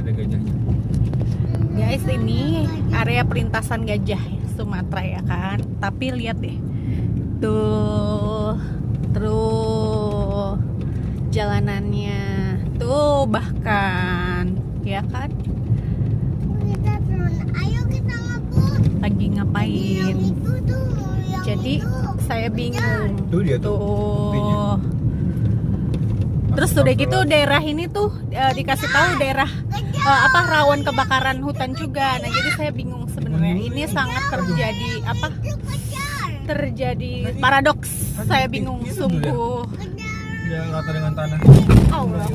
ada gajahnya. Guys, ini area perlintasan gajah Sumatera ya kan. Tapi lihat deh, tuh jalanannya tuh, bahkan ya kan. Ayo kita ngebut. Lagi ngapain? Jadi saya bingung. Tuh dia tuh. buktinya. Tuh. Terus udah gitu daerah ini tuh dikasih tahu daerah rawan kebakaran hutan juga. Nah, jadi saya bingung sebenarnya. Ini sangat terjadi paradoks. Saya bingung sungguh. Dia rata dengan tanah. Allah.